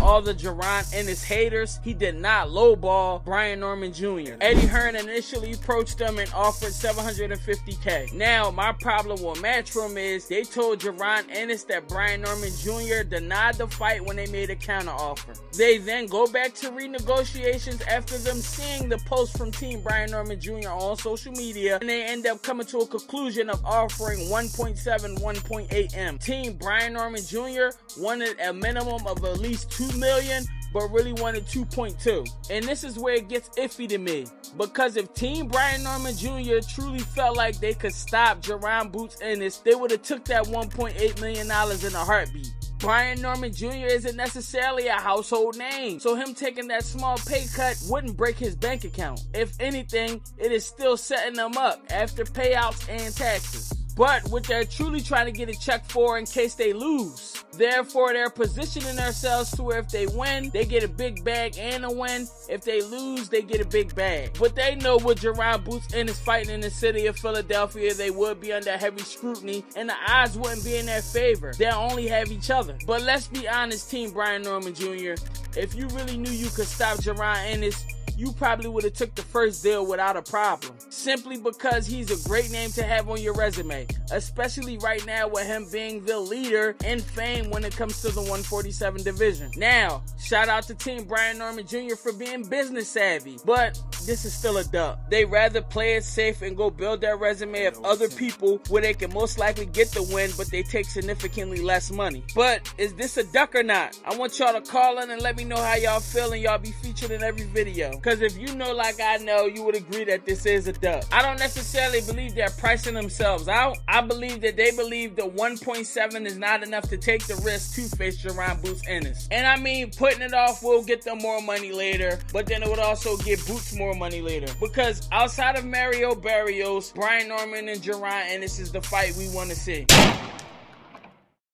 all the JARON Ennis haters, he did not lowball Brian Norman Jr. Eddie Hearn initially approached him and offered $750K. Now, my problem with Matchroom is they told JARON Ennis that Brian Norman Jr. denied the fight when they made a counteroffer. They then go back to renegotiations after them seeing the post from Team Brian Norman Jr. on social media, and they end up coming to a conclusion of offering 1.7, 1.8 M. Team Brian Norman Jr. wanted a minimum of at least $2 million, but really wanted 2.2. And this is where it gets iffy to me, because if Team Brian Norman Jr. truly felt like they could stop JARON Boots Ennis, they would have took that $1.8 million in a heartbeat. Brian Norman Jr. isn't necessarily a household name, so him taking that small pay cut wouldn't break his bank account. If anything, it is still setting them up after payouts and taxes. But what they're truly trying to get a check for in case they lose. Therefore, they're positioning themselves to where if they win, they get a big bag and a win. If they lose, they get a big bag. But they know with JARON Boots Ennis fighting in the city of Philadelphia, they would be under heavy scrutiny, and the odds wouldn't be in their favor. They'll only have each other. But let's be honest, Team Brian Norman Jr., if you really knew you could stop JARON Ennis, you probably would have took the first deal without a problem. Simply because he's a great name to have on your resume, especially right now with him being the leader in fame when it comes to the 147 division. Now, shout out to Team Brian Norman Jr. for being business savvy, but this is still a dub. They rather play it safe and go build their resume of other people where they can most likely get the win, but they take significantly less money. But is this a duck or not? I want y'all to call in and let me know how y'all feel, and y'all be featured in every video. Because if you know like I know, you would agree that this is a duck. I don't necessarily believe they're pricing themselves out. I believe that they believe the 1.7 is not enough to take the risk to face JARON Boots Ennis. And I mean, putting it off will get them more money later, but then it would also get Boots more money later. Because outside of Mario Barrios, Brian Norman and JARON Ennis is the fight we want to see.